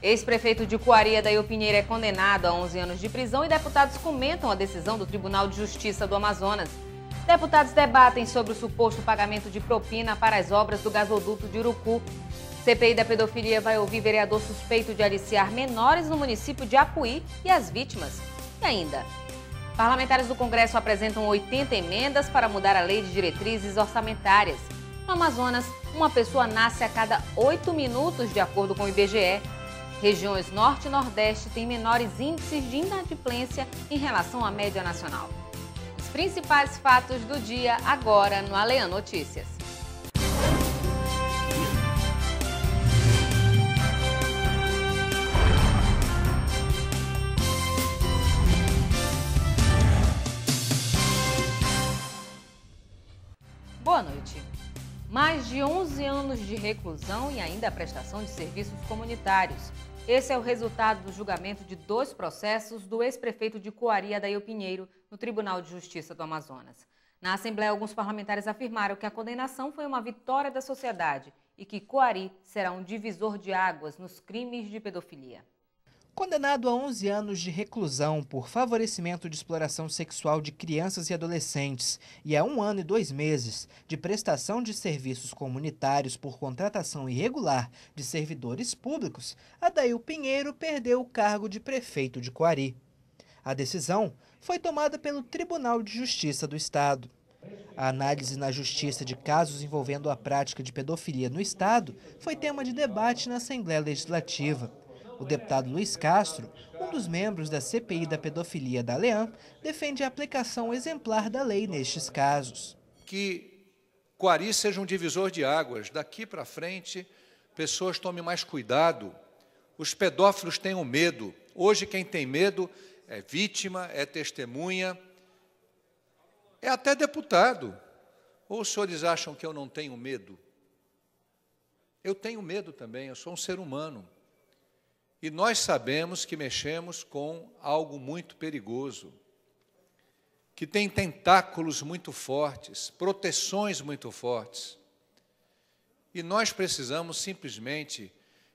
Ex-prefeito de Coari, Adail Pinheiro, é condenado a 11 anos de prisão e deputados comentam a decisão do Tribunal de Justiça do Amazonas. Deputados debatem sobre o suposto pagamento de propina para as obras do gasoduto de Urucu. CPI da pedofilia vai ouvir vereador suspeito de aliciar menores no município de Apuí e as vítimas. E ainda, parlamentares do Congresso apresentam 80 emendas para mudar a lei de diretrizes orçamentárias. No Amazonas, uma pessoa nasce a cada 8 minutos, de acordo com o IBGE. Regiões Norte e Nordeste têm menores índices de inadimplência em relação à média nacional. Os principais fatos do dia agora no Alean Notícias. Boa noite. Mais de 11 anos de reclusão e ainda a prestação de serviços comunitários. Esse é o resultado do julgamento de 2 processos do ex-prefeito de Coari, Adail Pinheiro, no Tribunal de Justiça do Amazonas. Na Assembleia, alguns parlamentares afirmaram que a condenação foi uma vitória da sociedade e que Coari será um divisor de águas nos crimes de pedofilia. Condenado a 11 anos de reclusão por favorecimento de exploração sexual de crianças e adolescentes e a 1 ano e 2 meses de prestação de serviços comunitários por contratação irregular de servidores públicos, Adail Pinheiro perdeu o cargo de prefeito de Coari. A decisão foi tomada pelo Tribunal de Justiça do Estado. A análise na Justiça de casos envolvendo a prática de pedofilia no Estado foi tema de debate na Assembleia Legislativa. O deputado Luiz Castro, um dos membros da CPI da pedofilia da Alean, defende a aplicação exemplar da lei nestes casos. Que Coari seja um divisor de águas. Daqui para frente, pessoas tomem mais cuidado. Os pedófilos tenham medo. Hoje, quem tem medo é vítima, é testemunha, é até deputado. Ou os senhores acham que eu não tenho medo? Eu tenho medo também, eu sou um ser humano. E nós sabemos que mexemos com algo muito perigoso, que tem tentáculos muito fortes, proteções muito fortes. E nós precisamos simplesmente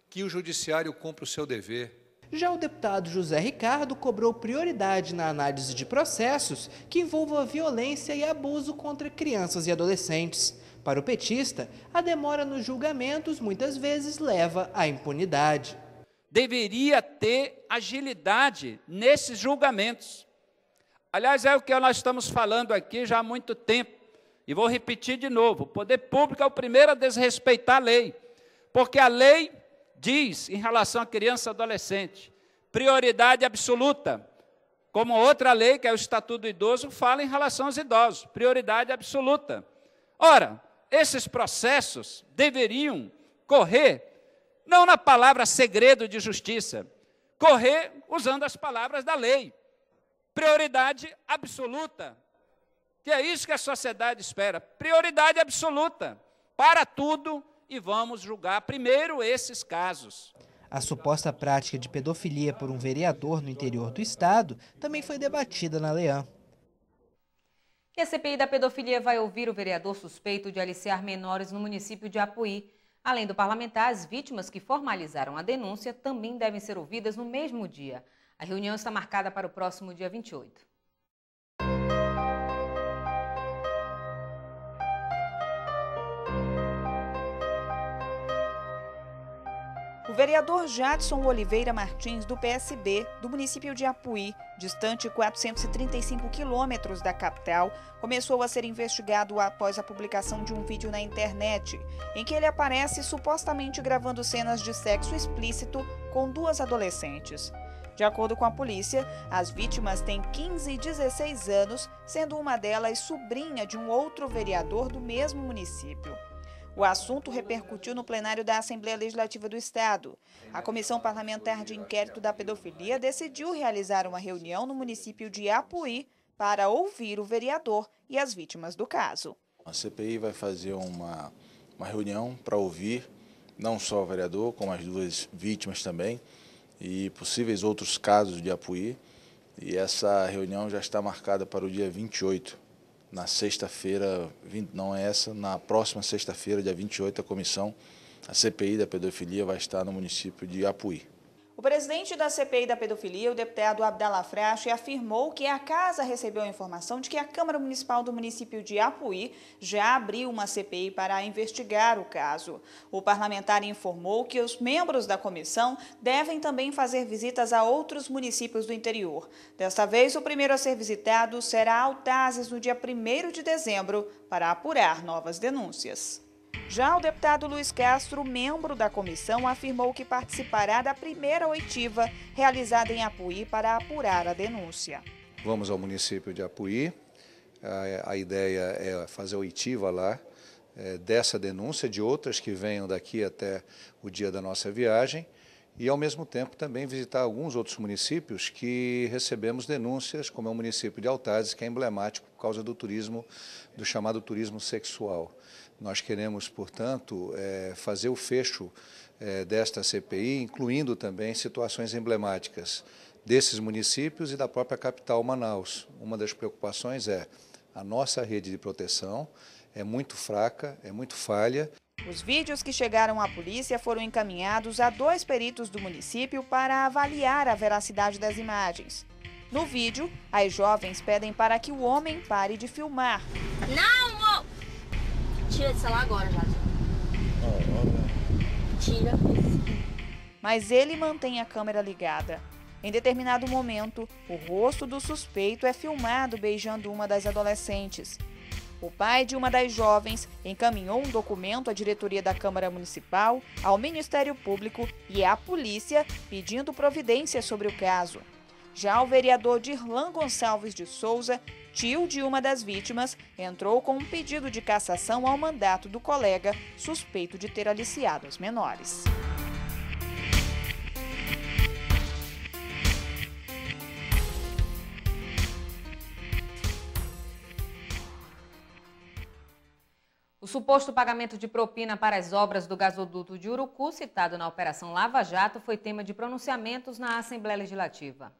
que o judiciário cumpra o seu dever. Já o deputado José Ricardo cobrou prioridade na análise de processos que envolvam a violência e abuso contra crianças e adolescentes. Para o petista, a demora nos julgamentos muitas vezes leva à impunidade. Deveria ter agilidade nesses julgamentos. Aliás, é o que nós estamos falando aqui já há muito tempo. E vou repetir de novo, o poder público é o primeiro a desrespeitar a lei. Porque a lei diz, em relação à criança e adolescente, prioridade absoluta. Como outra lei, que é o Estatuto do Idoso, fala em relação aos idosos, prioridade absoluta. Ora, esses processos deveriam correr não na palavra segredo de justiça, correr usando as palavras da lei. Prioridade absoluta, que é isso que a sociedade espera. Prioridade absoluta para tudo e vamos julgar primeiro esses casos. A suposta prática de pedofilia por um vereador no interior do estado também foi debatida na Alean. E a CPI da pedofilia vai ouvir o vereador suspeito de aliciar menores no município de Apuí. Além do parlamentar, as vítimas que formalizaram a denúncia também devem ser ouvidas no mesmo dia. A reunião está marcada para o próximo dia 28. O vereador Jadson Oliveira Martins, do PSB, do município de Apuí, distante 435 quilômetros da capital, começou a ser investigado após a publicação de um vídeo na internet, em que ele aparece supostamente gravando cenas de sexo explícito com 2 adolescentes. De acordo com a polícia, as vítimas têm 15 e 16 anos, sendo uma delas sobrinha de um outro vereador do mesmo município. O assunto repercutiu no plenário da Assembleia Legislativa do Estado. A Comissão Parlamentar de Inquérito da Pedofilia decidiu realizar uma reunião no município de Apuí para ouvir o vereador e as vítimas do caso. A CPI vai fazer uma reunião para ouvir não só o vereador, como as 2 vítimas também, e possíveis outros casos de Apuí. E essa reunião já está marcada para o dia 28. Na sexta-feira, não é essa, na próxima sexta-feira, dia 28, a CPI da pedofilia vai estar no município de Apuí. O presidente da CPI da pedofilia, o deputado Abdallah Frache, afirmou que a casa recebeu a informação de que a Câmara Municipal do município de Apuí já abriu uma CPI para investigar o caso. O parlamentar informou que os membros da comissão devem também fazer visitas a outros municípios do interior. Desta vez, o primeiro a ser visitado será Altazes no dia 1º de dezembro para apurar novas denúncias. Já o deputado Luiz Castro, membro da comissão, afirmou que participará da primeira oitiva realizada em Apuí para apurar a denúncia. Vamos ao município de Apuí. A ideia é fazer a oitiva lá dessa denúncia, de outras que venham daqui até o dia da nossa viagem, e, ao mesmo tempo, também visitar alguns outros municípios que recebemos denúncias, como é o município de Altazes, que é emblemático por causa do turismo, do chamado turismo sexual. Nós queremos, portanto, fazer o fecho desta CPI, incluindo também situações emblemáticas desses municípios e da própria capital, Manaus. Uma das preocupações é a nossa rede de proteção é muito fraca, é muito falha. Os vídeos que chegaram à polícia foram encaminhados a 2 peritos do município para avaliar a veracidade das imagens. No vídeo, as jovens pedem para que o homem pare de filmar. Não, amor! Tira esse celular agora, Jade. Tira. Mas ele mantém a câmera ligada. Em determinado momento, o rosto do suspeito é filmado beijando uma das adolescentes. O pai de uma das jovens encaminhou um documento à diretoria da Câmara Municipal, ao Ministério Público e à polícia pedindo providências sobre o caso. Já o vereador Dirlan Gonçalves de Souza, tio de uma das vítimas, entrou com um pedido de cassação ao mandato do colega suspeito de ter aliciado as menores. O suposto pagamento de propina para as obras do gasoduto de Urucu, citado na Operação Lava Jato, foi tema de pronunciamentos na Assembleia Legislativa.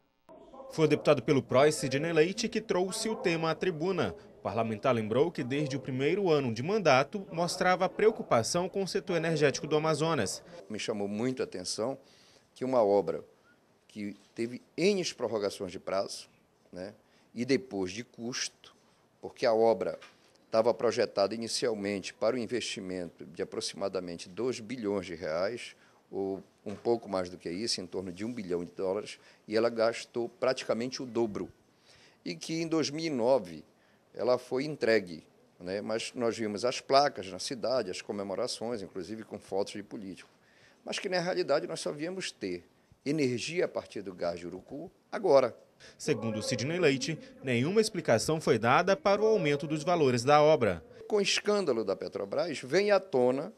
Foi o deputado pelo PROS, Sidney Leite, que trouxe o tema à tribuna. O parlamentar lembrou que desde o primeiro ano de mandato mostrava preocupação com o setor energético do Amazonas. Me chamou muito a atenção que uma obra que teve N prorrogações de prazo, né, e depois de custo, porque a obra estava projetada inicialmente para o investimento de aproximadamente 2 bilhões de reais, ou um pouco mais do que isso, em torno de US$1 bilhão, e ela gastou praticamente o dobro. E que em 2009 ela foi entregue, né? Mas nós vimos as placas na cidade, as comemorações, inclusive com fotos de políticos. Mas que, na realidade, nós só viemos ter energia a partir do gás de Urucu agora. Segundo Sidney Leite, nenhuma explicação foi dada para o aumento dos valores da obra. Com o escândalo da Petrobras, vem à tona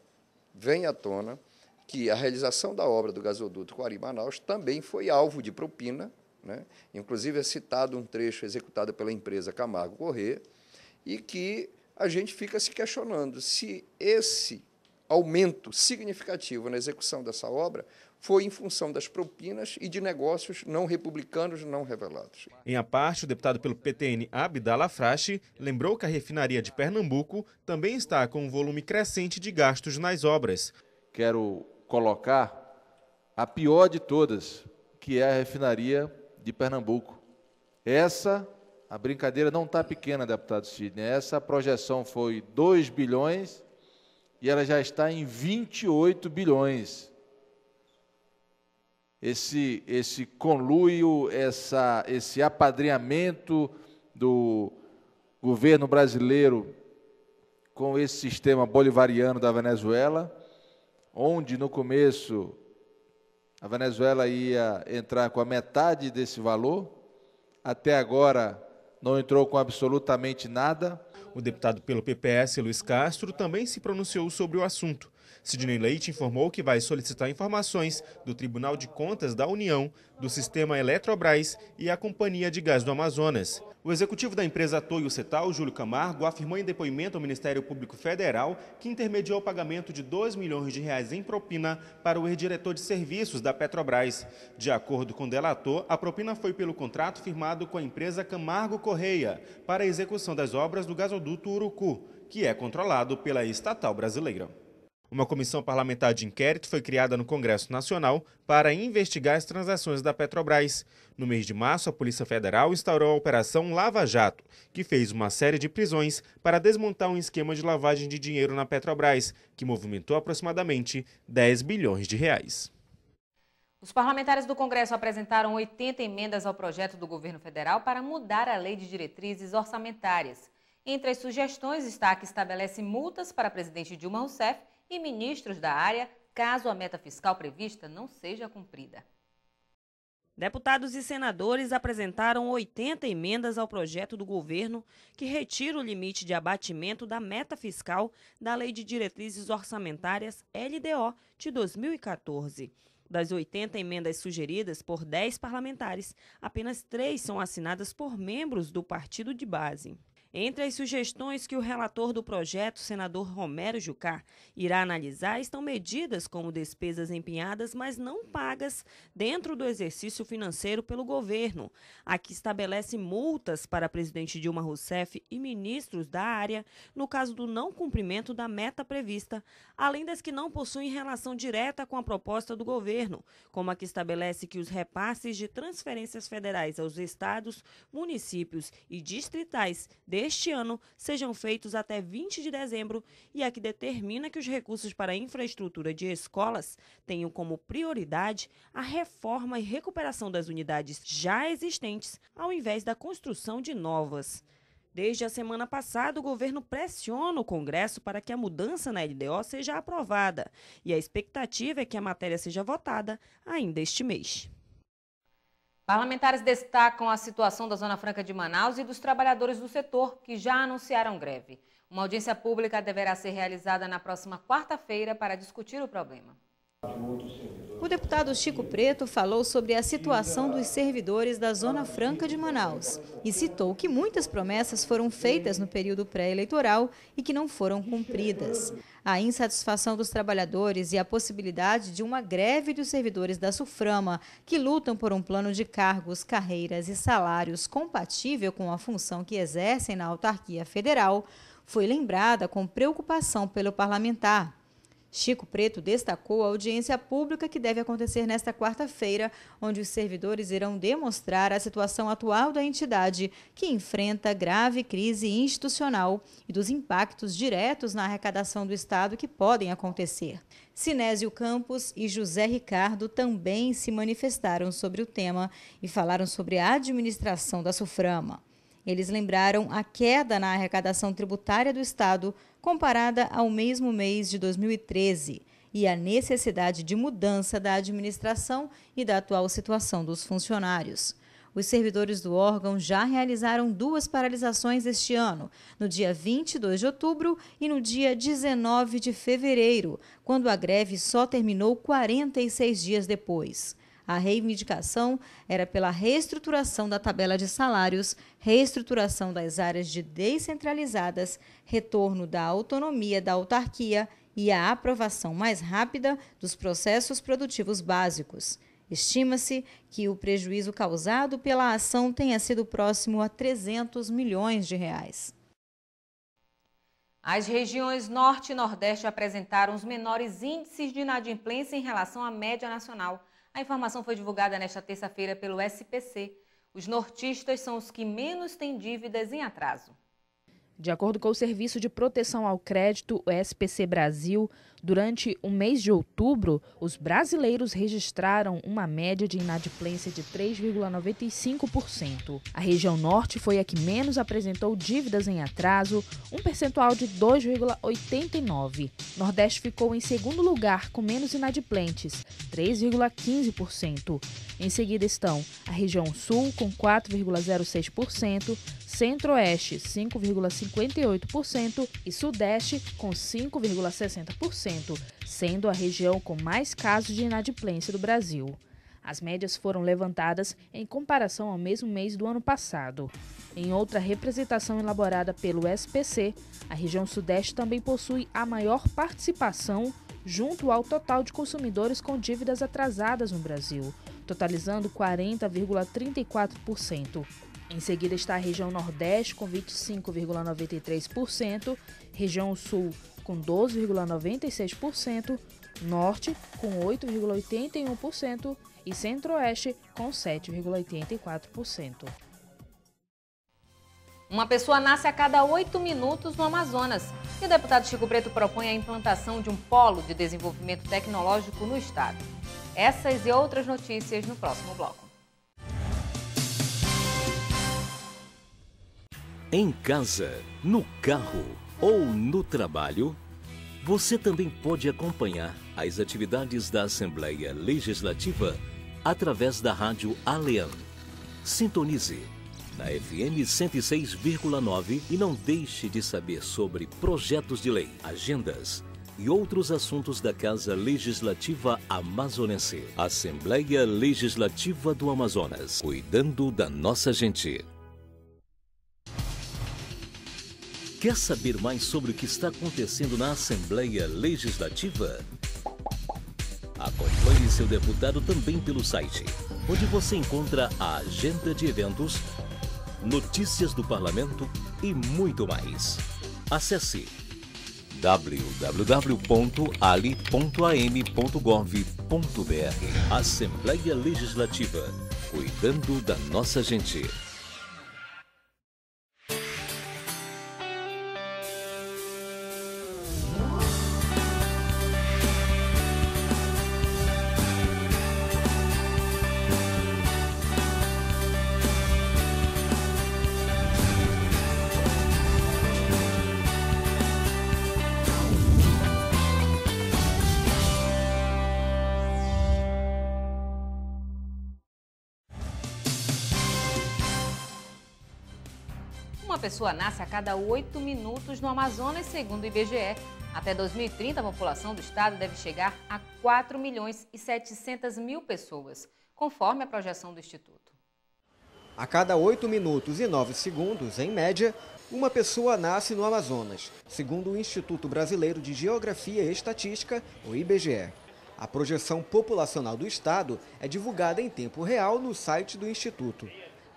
que a realização da obra do gasoduto Guari-Manaus também foi alvo de propina, né? Inclusive é citado um trecho executado pela empresa Camargo Corrêa, e que a gente fica se questionando se esse aumento significativo na execução dessa obra foi em função das propinas e de negócios não republicanos não revelados. Em a parte, o deputado pelo PTN, Abdallah Frache, lembrou que a refinaria de Pernambuco também está com um volume crescente de gastos nas obras. Quero colocar a pior de todas, que é a refinaria de Pernambuco. A brincadeira não está pequena, deputado Sidney. Essa projeção foi 2 bilhões e ela já está em 28 bilhões. Esse conluio, esse apadrinhamento do governo brasileiro com esse sistema bolivariano da Venezuela, onde no começo a Venezuela ia entrar com a metade desse valor, até agora não entrou com absolutamente nada. O deputado pelo PPS, Luiz Castro, também se pronunciou sobre o assunto. Sidney Leite informou que vai solicitar informações do Tribunal de Contas da União, do Sistema Eletrobras e a Companhia de Gás do Amazonas. O executivo da empresa Toyo Cetal, Júlio Camargo, afirmou em depoimento ao Ministério Público Federal que intermediou o pagamento de R$2 milhões em propina para o ex-diretor de serviços da Petrobras. De acordo com o delator, a propina foi pelo contrato firmado com a empresa Camargo Corrêa para a execução das obras do gasoduto Urucu, que é controlado pela estatal brasileira. Uma comissão parlamentar de inquérito foi criada no Congresso Nacional para investigar as transações da Petrobras. No mês de março, a Polícia Federal instaurou a Operação Lava Jato, que fez uma série de prisões para desmontar um esquema de lavagem de dinheiro na Petrobras, que movimentou aproximadamente 10 bilhões de reais. Os parlamentares do Congresso apresentaram 80 emendas ao projeto do governo federal para mudar a lei de diretrizes orçamentárias. Entre as sugestões está a que estabelece multas para a presidente Dilma Rousseff e ministros da área, caso a meta fiscal prevista não seja cumprida. Deputados e senadores apresentaram 80 emendas ao projeto do governo que retira o limite de abatimento da meta fiscal da Lei de Diretrizes Orçamentárias LDO de 2014. Das 80 emendas sugeridas por 10 parlamentares, apenas 3 são assinadas por membros do partido de base. Entre as sugestões que o relator do projeto, senador Romero Jucá, irá analisar estão medidas como despesas empenhadas, mas não pagas dentro do exercício financeiro pelo governo, a que estabelece multas para a presidente Dilma Rousseff e ministros da área no caso do não cumprimento da meta prevista, além das que não possuem relação direta com a proposta do governo, como a que estabelece que os repasses de transferências federais aos estados, municípios e distritais deste ano sejam feitos até 20 de dezembro e a que determina que os recursos para a infraestrutura de escolas tenham como prioridade a reforma e recuperação das unidades já existentes, ao invés da construção de novas. Desde a semana passada, o governo pressiona o Congresso para que a mudança na LDO seja aprovada e a expectativa é que a matéria seja votada ainda este mês. Parlamentares destacam a situação da Zona Franca de Manaus e dos trabalhadores do setor, que já anunciaram greve. Uma audiência pública deverá ser realizada na próxima quarta-feira para discutir o problema. O deputado Chico Preto falou sobre a situação dos servidores da Zona Franca de Manaus e citou que muitas promessas foram feitas no período pré-eleitoral e que não foram cumpridas. A insatisfação dos trabalhadores e a possibilidade de uma greve dos servidores da SUFRAMA, que lutam por um plano de cargos, carreiras e salários compatível com a função que exercem na autarquia federal, foi lembrada com preocupação pelo parlamentar. Chico Preto destacou a audiência pública que deve acontecer nesta quarta-feira, onde os servidores irão demonstrar a situação atual da entidade, que enfrenta grave crise institucional e dos impactos diretos na arrecadação do Estado que podem acontecer. Sinésio Campos e José Ricardo também se manifestaram sobre o tema e falaram sobre a administração da SUFRAMA. Eles lembraram a queda na arrecadação tributária do Estado comparada ao mesmo mês de 2013 e a necessidade de mudança da administração e da atual situação dos funcionários. Os servidores do órgão já realizaram 2 paralisações este ano, no dia 22 de outubro e no dia 19 de fevereiro, quando a greve só terminou 46 dias depois. A reivindicação era pela reestruturação da tabela de salários, reestruturação das áreas de descentralizadas, retorno da autonomia da autarquia e a aprovação mais rápida dos processos produtivos básicos. Estima-se que o prejuízo causado pela ação tenha sido próximo a 300 milhões de reais. As regiões Norte e Nordeste apresentaram os menores índices de inadimplência em relação à média nacional. A informação foi divulgada nesta terça-feira pelo SPC. Os nortistas são os que menos têm dívidas em atraso. De acordo com o Serviço de Proteção ao Crédito, o SPC Brasil, durante o mês de outubro, os brasileiros registraram uma média de inadimplência de 3,95%. A região norte foi a que menos apresentou dívidas em atraso, um percentual de 2,89%. Nordeste ficou em segundo lugar com menos inadimplentes, 3,15%. Em seguida estão a região sul com 4,06%, Centro-Oeste 5,58% e Sudeste com 5,60%, sendo a região com mais casos de inadimplência do Brasil. As médias foram levantadas em comparação ao mesmo mês do ano passado. Em outra representação elaborada pelo SPC, a região Sudeste também possui a maior participação junto ao total de consumidores com dívidas atrasadas no Brasil, totalizando 40,34%. Em seguida está a região Nordeste com 25,93%, região Sul com 12,96%, Norte com 8,81% e Centro-Oeste com 7,84%. Uma pessoa nasce a cada 8 minutos no Amazonas. E o deputado Chico Preto propõe a implantação de um polo de desenvolvimento tecnológico no estado. Essas e outras notícias no próximo bloco. Em casa, no carro ou no trabalho, você também pode acompanhar as atividades da Assembleia Legislativa através da rádio Alean. Sintonize na FM 106,9 e não deixe de saber sobre projetos de lei, agendas e outros assuntos da Casa Legislativa Amazonense. Assembleia Legislativa do Amazonas, cuidando da nossa gente. Quer saber mais sobre o que está acontecendo na Assembleia Legislativa? Acompanhe seu deputado também pelo site, onde você encontra a agenda de eventos, notícias do parlamento e muito mais. Acesse www.ali.am.gov.br. Assembleia Legislativa, cuidando da nossa gente. Uma pessoa nasce a cada 8 minutos no Amazonas, segundo o IBGE. Até 2030, a população do estado deve chegar a 4.700.000 pessoas, conforme a projeção do Instituto. A cada 8 minutos e 9 segundos, em média, uma pessoa nasce no Amazonas, segundo o Instituto Brasileiro de Geografia e Estatística, o IBGE. A projeção populacional do estado é divulgada em tempo real no site do Instituto.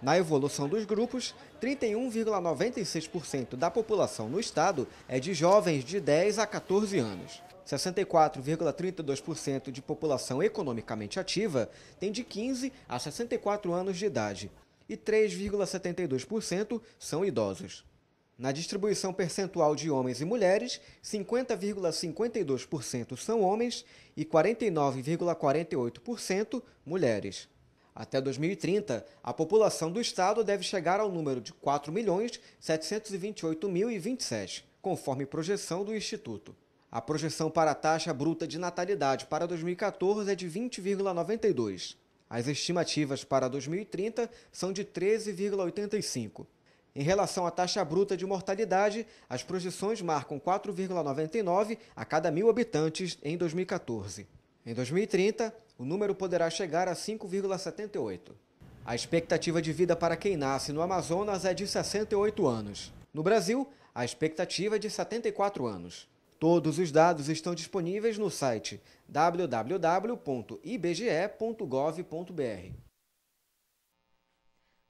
Na evolução dos grupos, 31,96% da população no estado é de jovens de 10 a 14 anos. 64,32% de população economicamente ativa tem de 15 a 64 anos de idade e 3,72% são idosos. Na distribuição percentual de homens e mulheres, 50,52% são homens e 49,48% mulheres. Até 2030, a população do estado deve chegar ao número de 4.728.027, conforme projeção do Instituto. A projeção para a taxa bruta de natalidade para 2014 é de 20,92. As estimativas para 2030 são de 13,85. Em relação à taxa bruta de mortalidade, as projeções marcam 4,99 a cada 1.000 habitantes em 2014. Em 2030, o número poderá chegar a 5,78. A expectativa de vida para quem nasce no Amazonas é de 68 anos. No Brasil, a expectativa é de 74 anos. Todos os dados estão disponíveis no site www.ibge.gov.br.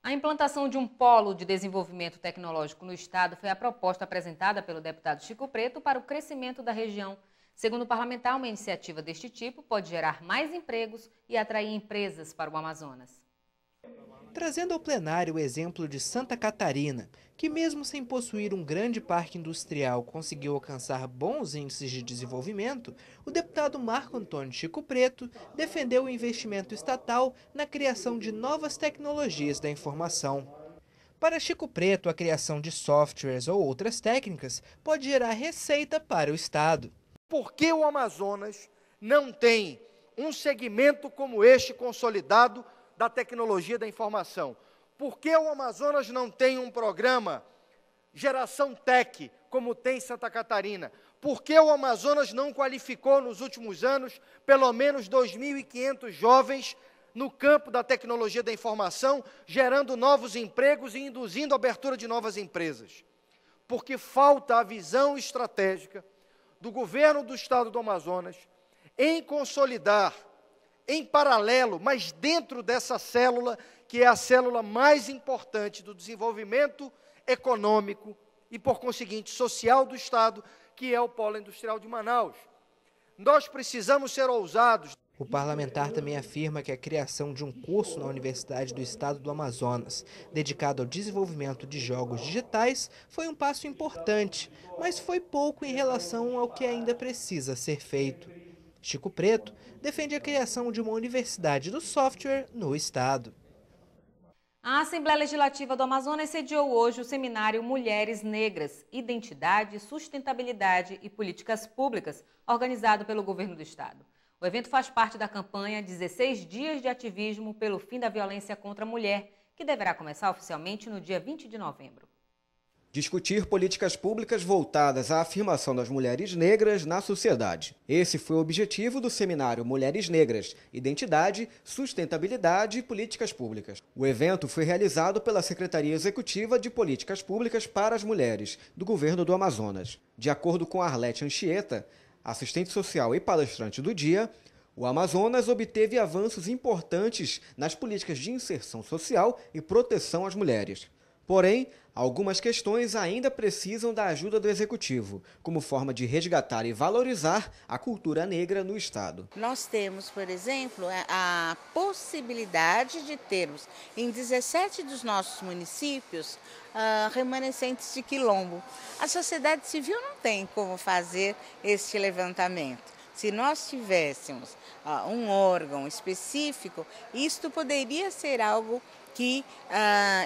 A implantação de um polo de desenvolvimento tecnológico no estado foi a proposta apresentada pelo deputado Chico Preto para o crescimento da região. Segundo o parlamentar, uma iniciativa deste tipo pode gerar mais empregos e atrair empresas para o Amazonas. Trazendo ao plenário o exemplo de Santa Catarina, que mesmo sem possuir um grande parque industrial conseguiu alcançar bons índices de desenvolvimento, o deputado Marco Antônio Chico Preto defendeu o investimento estatal na criação de novas tecnologias da informação. Para Chico Preto, a criação de softwares ou outras técnicas pode gerar receita para o estado. Por que o Amazonas não tem um segmento como este consolidado da tecnologia da informação? Por que o Amazonas não tem um programa Geração Tech, como tem Santa Catarina? Por que o Amazonas não qualificou nos últimos anos pelo menos 2.500 jovens no campo da tecnologia da informação, gerando novos empregos e induzindo a abertura de novas empresas? Porque falta a visão estratégica do governo do estado do Amazonas em consolidar, em paralelo, mas dentro dessa célula, que é a célula mais importante do desenvolvimento econômico e, por conseguinte, social do Estado, que é o Polo Industrial de Manaus. Nós precisamos ser ousados. O parlamentar também afirma que a criação de um curso na Universidade do Estado do Amazonas, dedicado ao desenvolvimento de jogos digitais, foi um passo importante, mas foi pouco em relação ao que ainda precisa ser feito. Chico Preto defende a criação de uma universidade do software no estado. A Assembleia Legislativa do Amazonas sediou hoje o seminário Mulheres Negras, Identidade, Sustentabilidade e Políticas Públicas, organizado pelo governo do estado. O evento faz parte da campanha 16 Dias de Ativismo pelo Fim da Violência contra a Mulher, que deverá começar oficialmente no dia 20 de novembro. Discutir políticas públicas voltadas à afirmação das mulheres negras na sociedade. Esse foi o objetivo do seminário Mulheres Negras, Identidade, Sustentabilidade e Políticas Públicas. O evento foi realizado pela Secretaria Executiva de Políticas Públicas para as Mulheres, do Governo do Amazonas. De acordo com Arlete Anchieta, assistente social e palestrante do dia, o Amazonas obteve avanços importantes nas políticas de inserção social e proteção às mulheres. Porém, algumas questões ainda precisam da ajuda do Executivo, como forma de resgatar e valorizar a cultura negra no Estado. Nós temos, por exemplo, a possibilidade de termos em 17 dos nossos municípios remanescentes de quilombo. A sociedade civil não tem como fazer este levantamento. Se nós tivéssemos um órgão específico, isto poderia ser algo que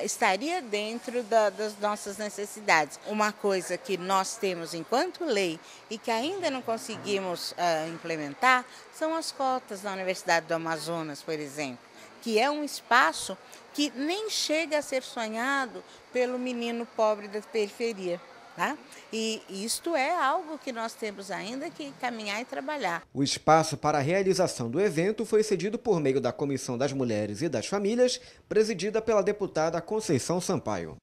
estaria dentro das nossas necessidades. Uma coisa que nós temos enquanto lei e que ainda não conseguimos implementar são as cotas da Universidade do Amazonas, por exemplo, que é um espaço que nem chega a ser sonhado pelo menino pobre da periferia. Tá? E isto é algo que nós temos ainda que caminhar e trabalhar. O espaço para a realização do evento foi cedido por meio da Comissão das Mulheres e das Famílias, presidida pela deputada Conceição Sampaio.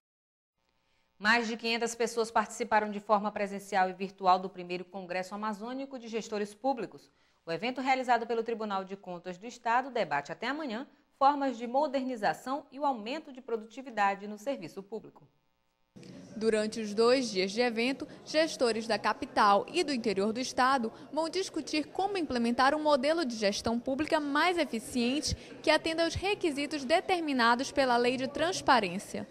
Mais de 500 pessoas participaram de forma presencial e virtual do primeiro Congresso Amazônico de Gestores Públicos. O evento, realizado pelo Tribunal de Contas do Estado, debate até amanhã formas de modernização e o aumento de produtividade no serviço público. Durante os 2 dias de evento, gestores da capital e do interior do estado vão discutir como implementar um modelo de gestão pública mais eficiente que atenda aos requisitos determinados pela Lei de Transparência.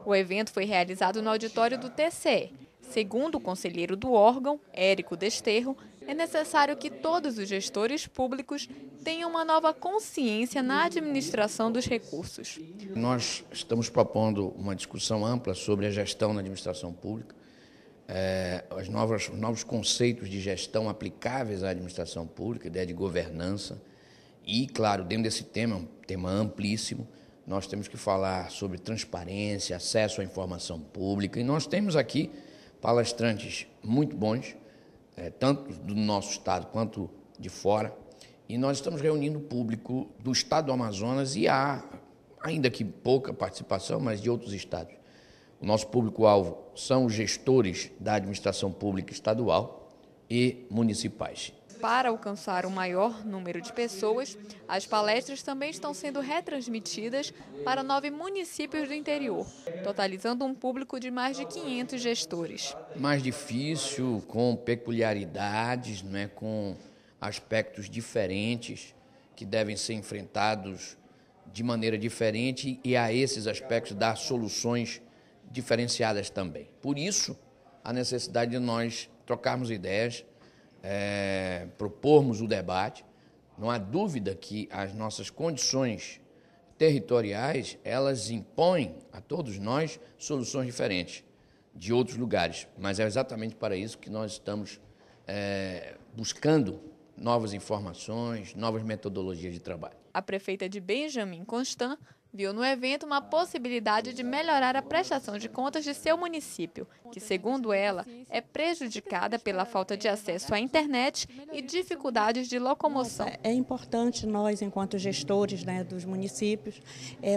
O evento foi realizado no auditório do TCE. Segundo o conselheiro do órgão, Érico Desterro, é necessário que todos os gestores públicos tenham uma nova consciência na administração dos recursos. Nós estamos propondo uma discussão ampla sobre a gestão na administração pública, os novos conceitos de gestão aplicáveis à administração pública, ideia de governança. E, claro, dentro desse tema, um tema amplíssimo, nós temos que falar sobre transparência, acesso à informação pública. E nós temos aqui palestrantes muito bons, tanto do nosso estado quanto de fora, e nós estamos reunindo o público do estado do Amazonas e há, ainda que pouca participação, mas de outros estados. O nosso público-alvo são os gestores da administração pública estadual e municipais. Para alcançar um maior número de pessoas, as palestras também estão sendo retransmitidas para 9 municípios do interior, totalizando um público de mais de 500 gestores. Mais difícil, com peculiaridades, né, com aspectos diferentes que devem ser enfrentados de maneira diferente e a esses aspectos dar soluções diferenciadas também. Por isso, a necessidade de nós trocarmos ideias, propormos o debate. Não há dúvida que as nossas condições territoriais, elas impõem a todos nós soluções diferentes de outros lugares, mas é exatamente para isso que nós estamos buscando novas informações, novas metodologias de trabalho. A prefeita de Benjamin Constant viu no evento uma possibilidade de melhorar a prestação de contas de seu município, que, segundo ela, é prejudicada pela falta de acesso à internet e dificuldades de locomoção. É importante nós, enquanto gestores, né, dos municípios,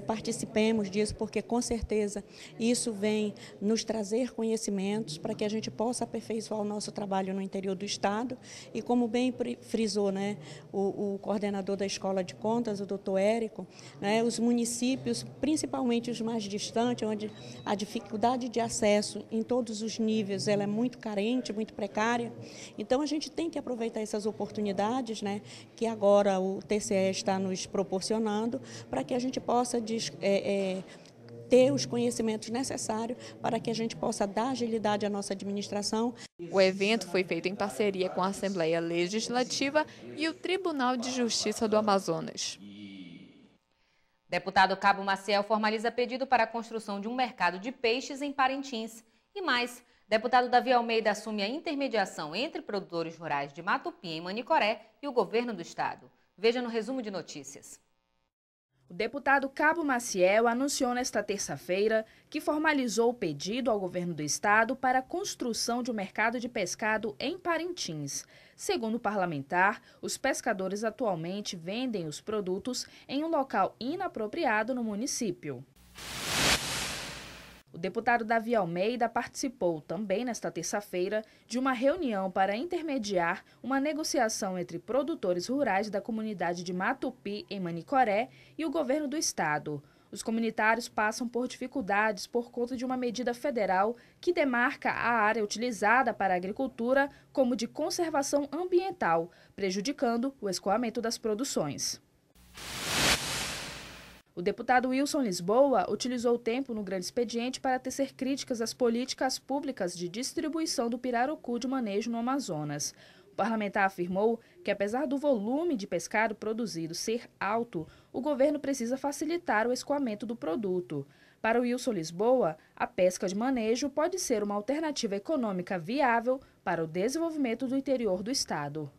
participemos disso, porque com certeza isso vem nos trazer conhecimentos para que a gente possa aperfeiçoar o nosso trabalho no interior do Estado. E como bem frisou, né, o coordenador da Escola de Contas, o doutor Érico, né, os municípios, principalmente os mais distantes, onde a dificuldade de acesso em todos os níveis ela é muito carente, muito precária. Então, a gente tem que aproveitar essas oportunidades, né, que agora o TCE está nos proporcionando, para que a gente possa ter os conhecimentos necessários para que a gente possa dar agilidade à nossa administração. O evento foi feito em parceria com a Assembleia Legislativa e o Tribunal de Justiça do Amazonas. Deputado Cabo Maciel formaliza pedido para a construção de um mercado de peixes em Parintins. E mais, deputado Davi Almeida assume a intermediação entre produtores rurais de Matupi, em Manicoré, e o governo do estado. Veja no resumo de notícias. O deputado Cabo Maciel anunciou nesta terça-feira que formalizou o pedido ao governo do estado para a construção de um mercado de pescado em Parintins. Segundo o parlamentar, os pescadores atualmente vendem os produtos em um local inapropriado no município. O deputado Davi Almeida participou também nesta terça-feira de uma reunião para intermediar uma negociação entre produtores rurais da comunidade de Matupi, em Manicoré, e o governo do estado. Os comunitários passam por dificuldades por conta de uma medida federal que demarca a área utilizada para a agricultura como de conservação ambiental, prejudicando o escoamento das produções. O deputado Wilson Lisboa utilizou o tempo no grande expediente para tecer críticas às políticas públicas de distribuição do pirarucu de manejo no Amazonas. O parlamentar afirmou que, apesar do volume de pescado produzido ser alto, o governo precisa facilitar o escoamento do produto. Para o Wilson Lisboa, a pesca de manejo pode ser uma alternativa econômica viável para o desenvolvimento do interior do estado.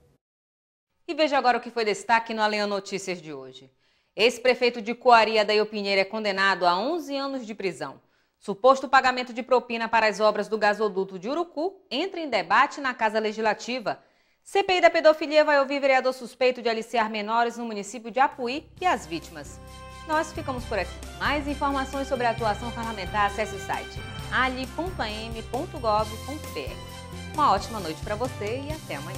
E veja agora o que foi destaque no Alenha Notícias de hoje. Ex-prefeito de Coari, Adail Pinheiro, é condenado a 11 anos de prisão. Suposto pagamento de propina para as obras do gasoduto de Urucu entra em debate na Casa Legislativa. CPI da pedofilia vai ouvir vereador suspeito de aliciar menores no município de Apuí e as vítimas. Nós ficamos por aqui. Mais informações sobre a atuação parlamentar, acesse o site ali.am.gov.br. Uma ótima noite para você e até amanhã.